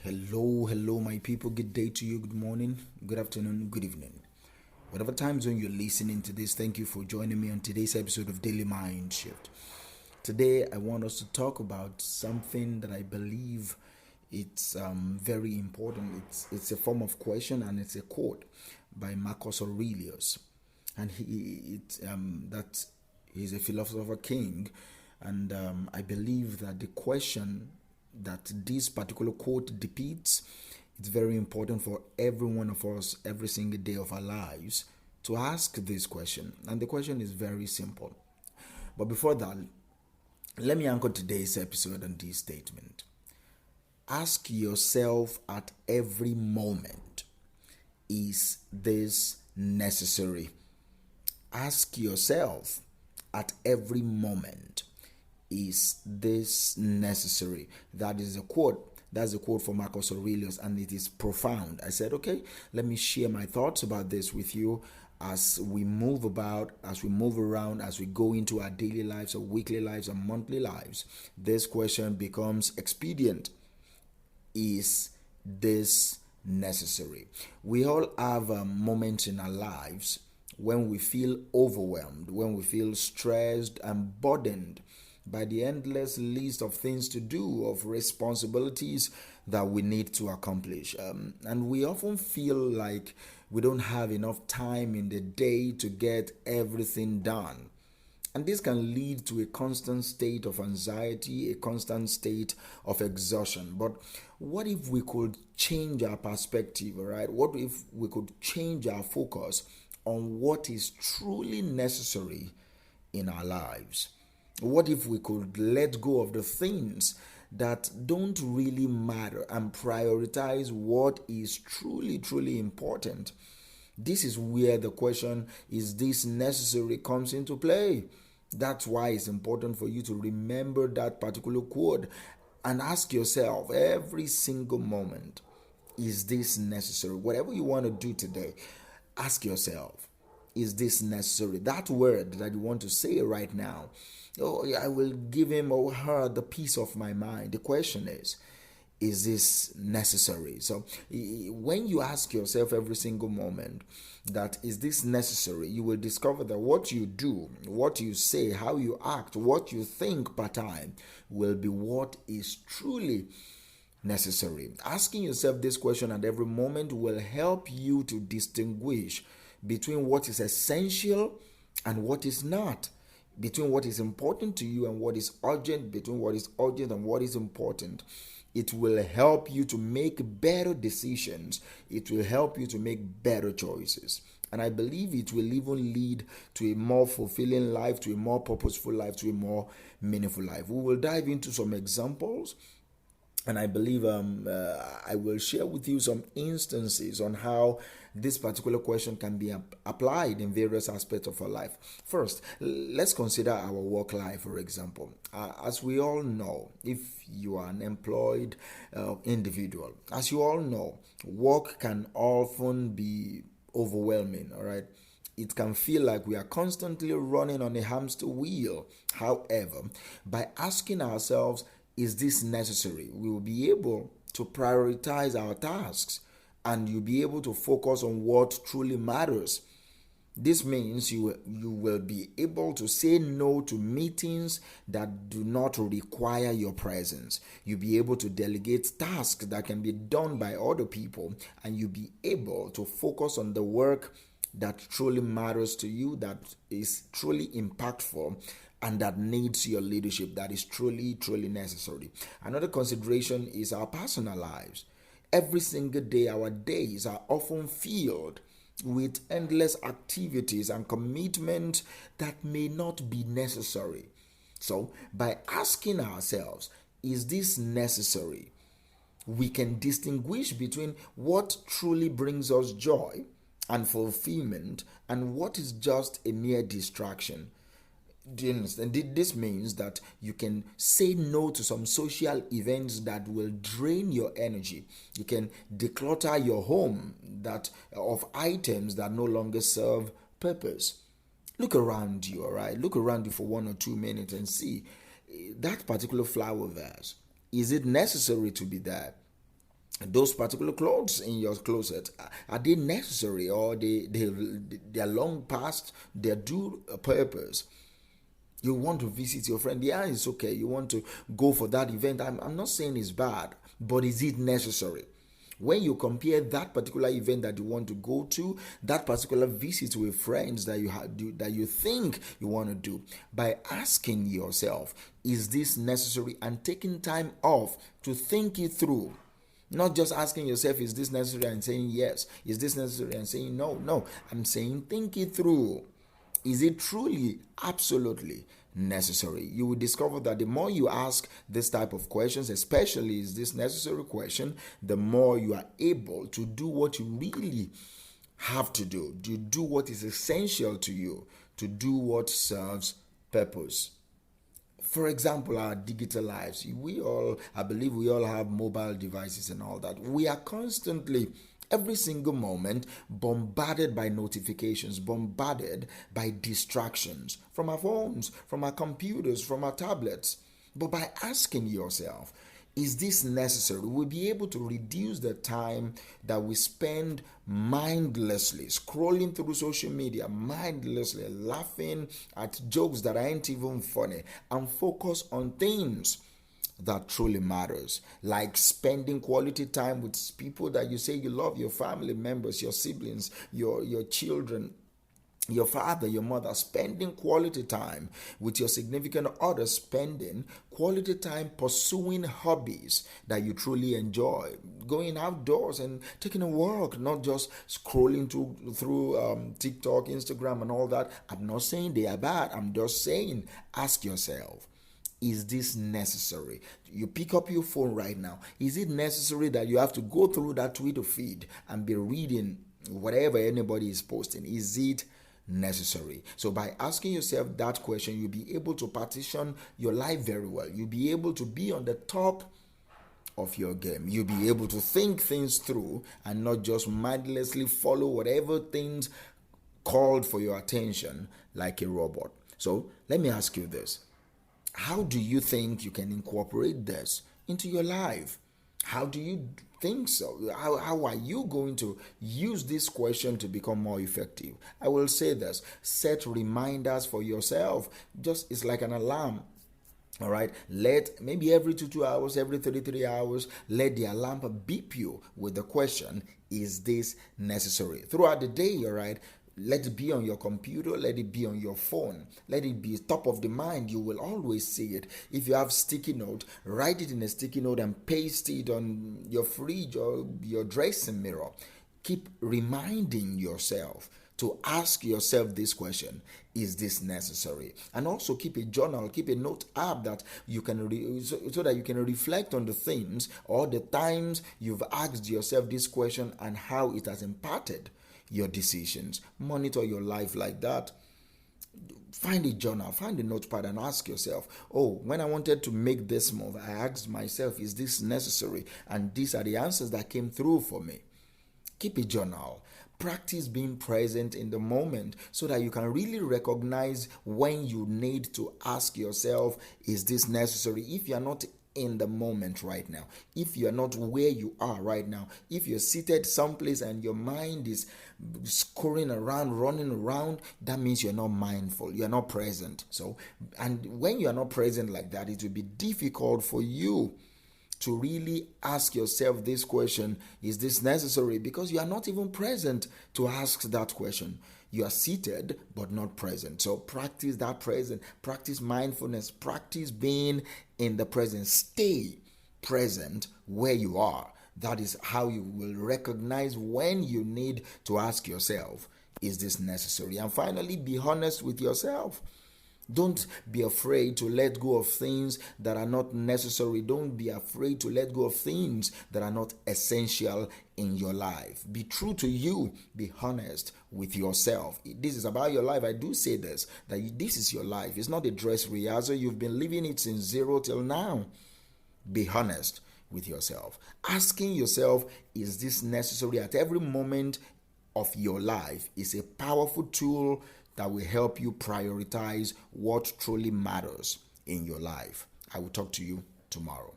Hello, my people. Good day to you, good morning, good afternoon, good evening. Whatever time zone you're listening to this, thank you for joining me on today's episode of Daily Mind Shift. Today, I want us to talk about something that I believe it's very important. It's a form of question and it's a quote by Marcus Aurelius, and that he's a philosopher king, and I believe that the question that this particular quote depicts, it's very important for every one of us every single day of our lives to ask this question. And the question is very simple. But before that, let me anchor today's episode on this statement. Ask yourself at every moment, is this necessary? Ask yourself at every moment, is this necessary? That is a quote. That's a quote from Marcus Aurelius, and it is profound. I said, okay, let me share my thoughts about this with you as we move about, as we move around, as we go into our daily lives, our weekly lives, our monthly lives. This question becomes expedient. Is this necessary? We all have moments in our lives when we feel overwhelmed, when we feel stressed and burdened by the endless list of things to do, of responsibilities that we need to accomplish. And we often feel like we don't have enough time in the day to get everything done. And this can lead to a constant state of anxiety, a constant state of exhaustion. But what if we could change our perspective, all right? What if we could change our focus on what is truly necessary in our lives? What if we could let go of the things that don't really matter and prioritize what is truly important? This is where the question, is this necessary, comes into play. That's why it's important for you to remember that particular quote and ask yourself every single moment, is this necessary? Whatever you want to do today, ask yourself, is this necessary? That word that you want to say right now, oh, I will give him or her the peace of my mind. The question is this necessary? So when you ask yourself every single moment that is this necessary, you will discover that what you do, what you say, how you act, what you think per time will be what is truly necessary. Asking yourself this question at every moment will help you to distinguish between what is essential and what is not, between what is important to you and what is urgent, between what is urgent and what is important. It will help you to make better decisions. It will help you to make better choices. And I believe it will even lead to a more fulfilling life, to a more purposeful life, to a more meaningful life. We will dive into some examples, and I believe I will share with you some instances on how this particular question can be applied in various aspects of our life. First, let's consider our work life, for example. As we all know, if you are an employed individual, as you all know, work can often be overwhelming, all right? It can feel like we are constantly running on a hamster wheel. However, by asking ourselves, is this necessary? We will be able to prioritize our tasks, and you'll be able to focus on what truly matters. This means you will be able to say no to meetings that do not require your presence. You'll be able to delegate tasks that can be done by other people, and you'll be able to focus on the work that truly matters to you, that is truly impactful, and that needs your leadership, that is truly necessary. Another consideration is our personal lives. Every single day, our days are often filled with endless activities and commitment that may not be necessary. So, by asking ourselves, is this necessary? We can distinguish between what truly brings us joy and fulfillment and what is just a mere distraction. Do you understand? This means that you can say no to some social events that will drain your energy. You can declutter your home of items that no longer serve purpose. Look around you, all right? Look around you for 1 or 2 minutes and see that particular flower vase. Is it necessary to be there? those particular clothes in your closet, are they necessary, or they are long past their due purpose? You want to visit your friend, yeah, it's okay. You want to go for that event, I'm not saying it's bad, but is it necessary? When you compare that particular event that you want to go to, that particular visit with friends that you have, that you think you want to do, by asking yourself, is this necessary, and taking time off to think it through. Not just asking yourself, is this necessary, and saying yes. Is this necessary, and saying no. No, I'm saying think it through. Is it truly, absolutely necessary? You will discover that the more you ask this type of questions, especially is this necessary question, the more you are able to do what you really have to do. To do what is essential to you, to do what serves purpose. For example, our digital lives. I believe we all have mobile devices and all that. We are constantly, every single moment, bombarded by notifications, bombarded by distractions from our phones, from our computers, from our tablets. But by asking yourself, is this necessary? We'll be able to reduce the time that we spend mindlessly scrolling through social media, mindlessly laughing at jokes that aren't even funny, and focus on things that truly matters, like spending quality time with people that you say you love, your family members, your siblings, your children, your father, your mother, spending quality time with your significant other, spending quality time pursuing hobbies that you truly enjoy, going outdoors and taking a walk, not just scrolling through TikTok, Instagram, and all that. I'm not saying they are bad. I'm just saying, ask yourself, is this necessary? You pick up your phone right now. Is it necessary that you have to go through that Twitter feed and be reading whatever anybody is posting? Is it necessary? So by asking yourself that question, you'll be able to partition your life very well. You'll be able to be on the top of your game. You'll be able to think things through and not just mindlessly follow whatever things called for your attention like a robot. So let me ask you this. How do you think you can incorporate this into your life? How do you think so? How are you going to use this question to become more effective? I will say this: set reminders for yourself. It's like an alarm. All right, maybe every 2 hours, every 33 hours, let the alarm beep you with the question, is this necessary? Throughout the day, all right, let it be on your computer, let it be on your phone, let it be top of the mind. You will always see it. If you have sticky note, write it in a sticky note and paste it on your fridge or your dressing mirror. Keep reminding yourself to ask yourself this question: is this necessary? And also keep a journal, keep a note app that you can so that you can reflect on the themes or the times you've asked yourself this question and how it has impacted your decisions. Monitor your life like that. Find a journal, find a notepad, and ask yourself, when I wanted to make this move, I asked myself, is this necessary? And these are the answers that came through for me. Keep a journal. Practice being present in the moment so that you can really recognize when you need to ask yourself, is this necessary? If you are not in the moment right now, if you are not where you are right now, if you're seated someplace and your mind is scurrying around, running around, that means you're not mindful, you're not present. And when you are not present like that, it will be difficult for you to really ask yourself this question, is this necessary? Because you are not even present to ask that question. You are seated but not present. So practice that present, practice mindfulness, practice being in the present. Stay present where you are. That is how you will recognize when you need to ask yourself, is this necessary? And finally, be honest with yourself. Don't be afraid to let go of things that are not necessary. Don't be afraid to let go of things that are not essential in your life. Be true to you. Be honest with yourself. This is about your life. I do say this, that this is your life. It's not a dress rehearsal. You've been living it since zero till now. Be honest with yourself. Asking yourself, is this necessary at every moment of your life, is a powerful tool that will help you prioritize what truly matters in your life. I will talk to you tomorrow.